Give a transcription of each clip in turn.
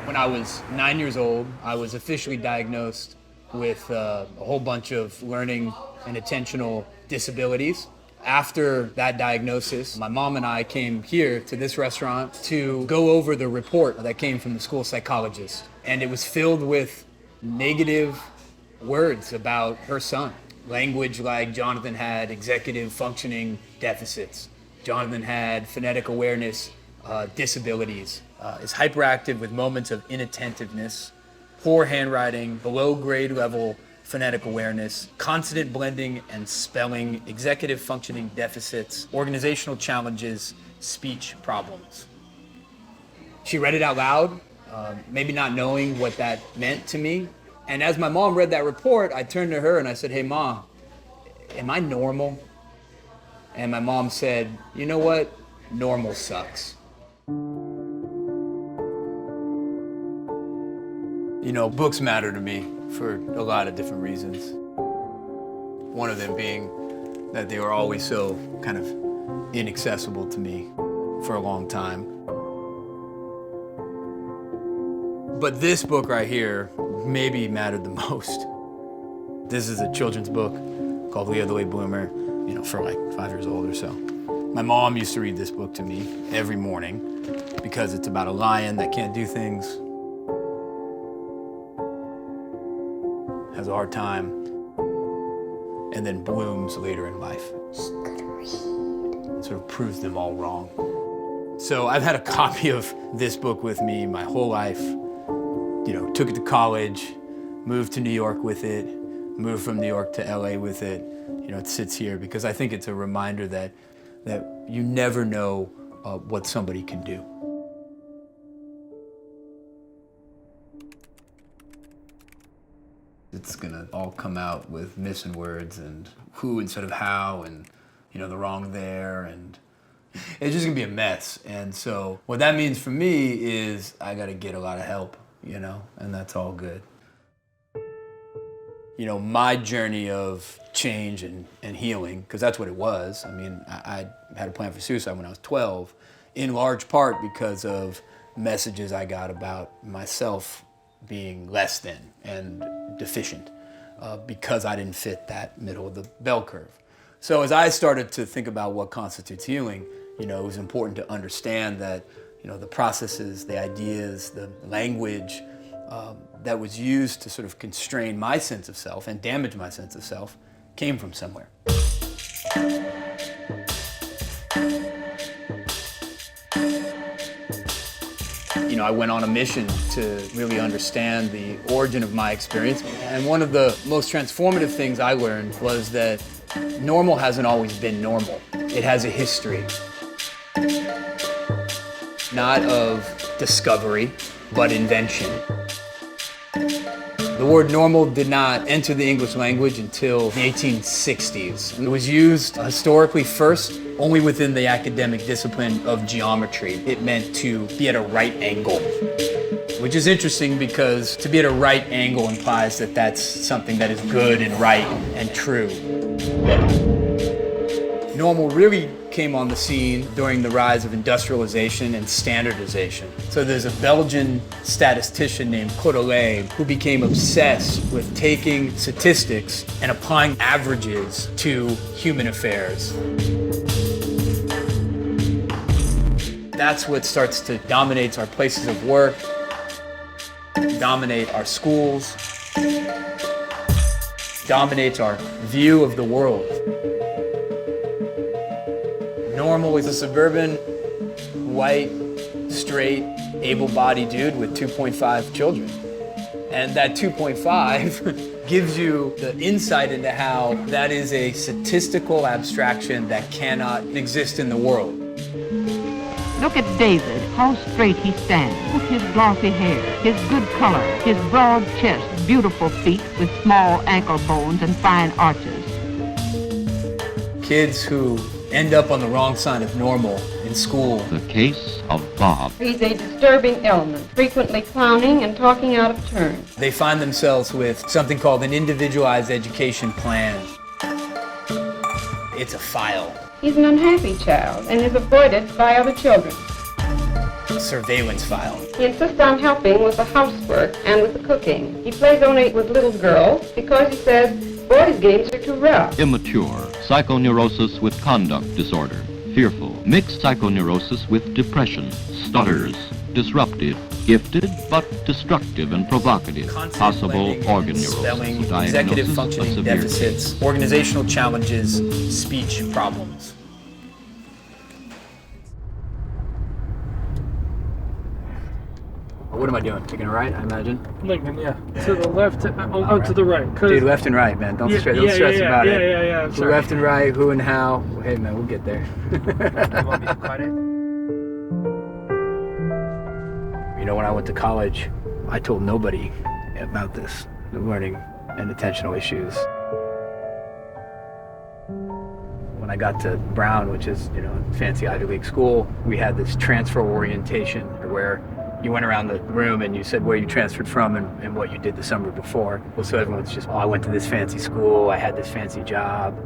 When I was 9 years old, I was officially diagnosed with a whole bunch of learning and attentional disabilities. After that diagnosis, my mom and I came here to this restaurant to go over the report that came from the school psychologist. And it was filled with negative words about her son. Language like Jonathan had executive functioning deficits. Jonathan had phonetic awareness disabilities. Is hyperactive with moments of inattentiveness, poor handwriting, below grade level phonetic awareness, consonant blending and spelling, executive functioning deficits, organizational challenges, speech problems. She read it out loud, maybe not knowing what that meant to me. And as my mom read that report, I turned to her and I said, "Hey, Mom, am I normal?" And my mom said, "You know what? Normal sucks." You know, books matter to me for a lot of different reasons. One of them being that they were always so kind of inaccessible to me for a long time. But this book right here maybe mattered the most. This is a children's book called Leo the Late Bloomer, you know, for like 5 years old or so. My mom used to read this book to me every morning because it's about a lion that can't do things, has a hard time, and then blooms later in life. It sort of proves them all wrong. So I've had a copy of this book with me my whole life. You know, took it to college, moved to New York with it, moved from New York to LA with it. You know, it sits here because I think it's a reminder that you never know what somebody can do. It's gonna all come out with missing words and who instead of how, and you know, the wrong there, and it's just gonna be a mess. And so what that means for me is I gotta get a lot of help, you know, and that's all good. You know, my journey of change and healing, because that's what it was. I mean, I had a plan for suicide when I was 12, in large part because of messages I got about myself being less than and deficient because I didn't fit that middle of the bell curve. So as I started to think about what constitutes healing, you know, it was important to understand that, you know, the processes, the ideas, the language that was used to sort of constrain my sense of self and damage my sense of self came from somewhere. You know, I went on a mission to really understand the origin of my experience. And one of the most transformative things I learned was that normal hasn't always been normal. It has a history. Not of discovery, but invention. The word normal did not enter the English language until the 1860s. It was used historically first only within the academic discipline of geometry. It meant to be at a right angle, which is interesting because to be at a right angle implies that that's something that is good and right and true. Normal really came on the scene during the rise of industrialization and standardization. So there's a Belgian statistician named Courtelet who became obsessed with taking statistics and applying averages to human affairs. That's what starts to dominate our places of work, dominate our schools, dominates our view of the world. Normal is a suburban, white, straight, able-bodied dude with 2.5 children. And that 2.5 gives you the insight into how that is a statistical abstraction that cannot exist in the world. Look at David, how straight he stands, with his glossy hair, his good color, his broad chest, beautiful feet with small ankle bones and fine arches. Kids who end up on the wrong side of normal in school. The case of Bob. He's a disturbing element, frequently clowning and talking out of turn. They find themselves with something called an individualized education plan. It's a file. He's an unhappy child and is avoided by other children. surveillance file. He insists on helping with the housework and with the cooking. He plays only with little girls because he says boys' games are too rough. Immature, psychoneurosis with conduct disorder. Fearful, mixed psychoneurosis with depression. Stutters, disruptive, gifted but destructive and provocative. Possible organ neurosis. Spelling, Diagnosis executive of functioning severe deficits, organizational challenges, speech problems. What am I doing? Taking a right, I imagine? Lincoln, yeah. To the left, to the right. Dude, left and right, man. Don't stress about it. Yeah. I'm sorry. Left and right, who and how. Well, hey, man, we'll get there. You want me to cut it? You know, when I went to college, I told nobody about this, the learning and attentional issues. When I got to Brown, which is, you know, a fancy Ivy League school, we had this transfer orientation where you went around the room and you said where you transferred from and what you did the summer before. Well, so everyone's just, oh, I went to this fancy school, I had this fancy job.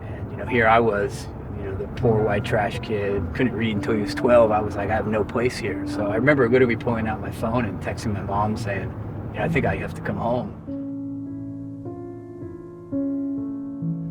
And, you know, here I was, you know, the poor white trash kid, couldn't read until he was 12. I was like, I have no place here. So I remember literally pulling out my phone and texting my mom saying, you know, I think I have to come home.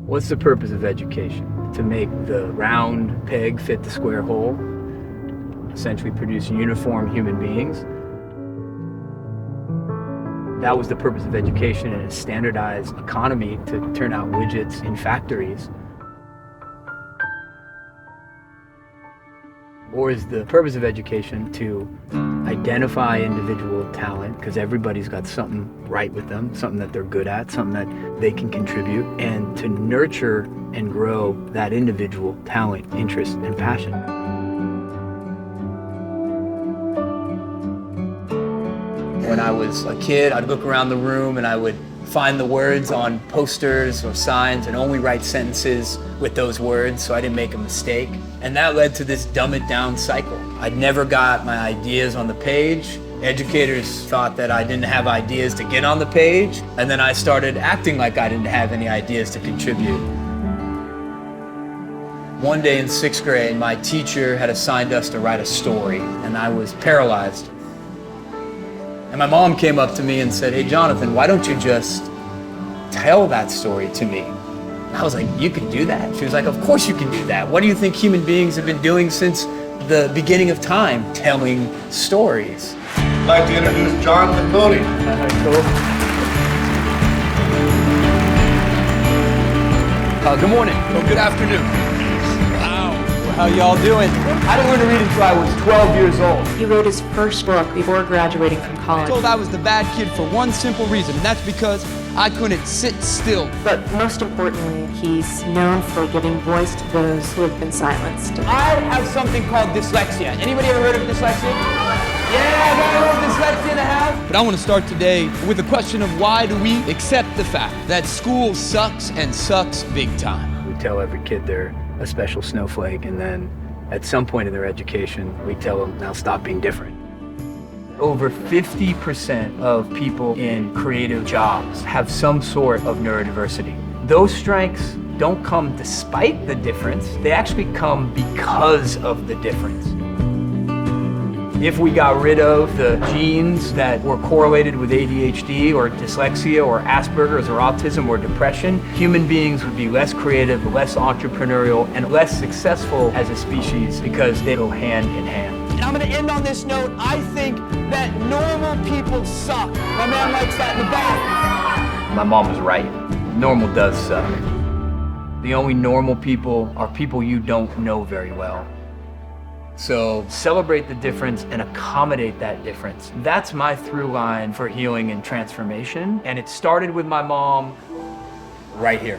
What's the purpose of education? To make the round peg fit the square hole? Essentially produce uniform human beings. That was the purpose of education in a standardized economy, to turn out widgets in factories. Or is the purpose of education to identify individual talent, because everybody's got something right with them, something that they're good at, something that they can contribute, and to nurture and grow that individual talent, interest, and passion. When I was a kid, I'd look around the room and I would find the words on posters or signs and only write sentences with those words so I didn't make a mistake. And that led to this dumb it down cycle. I'd never got my ideas on the page. Educators thought that I didn't have ideas to get on the page, and then I started acting like I didn't have any ideas to contribute. One day in 6th grade, my teacher had assigned us to write a story, and I was paralyzed. And my mom came up to me and said, hey, Jonathan, why don't you just tell that story to me? And I was like, you can do that? She was like, of course you can do that. What do you think human beings have been doing since the beginning of time? Telling stories. I'd like to introduce Jonathan Mooney. Good morning. Well, good afternoon. How y'all doing? I didn't learn to read until I was 12 years old. He wrote his first book before graduating from I college. told I was the bad kid for one simple reason, and that's because I couldn't sit still. But most importantly, he's known for giving voice to those who have been silenced. I have something called dyslexia. Anybody ever heard of dyslexia? Yeah, I got a little dyslexia in the house. But I want to start today with the question of why do we accept the fact that school sucks and sucks big time? We tell every kid they're a special snowflake, and then at some point in their education, we tell them, now stop being different. Over 50% of people in creative jobs have some sort of neurodiversity. Those strengths don't come despite the difference, they actually come because of the difference. If we got rid of the genes that were correlated with ADHD or dyslexia or Asperger's or autism or depression, human beings would be less creative, less entrepreneurial, and less successful as a species because they go hand in hand. And I'm going to end on this note. I think that normal people suck. My man likes that in the back. My mom was right. Normal does suck. The only normal people are people you don't know very well. So celebrate the difference and accommodate that difference. That's my through line for healing and transformation. And it started with my mom right here.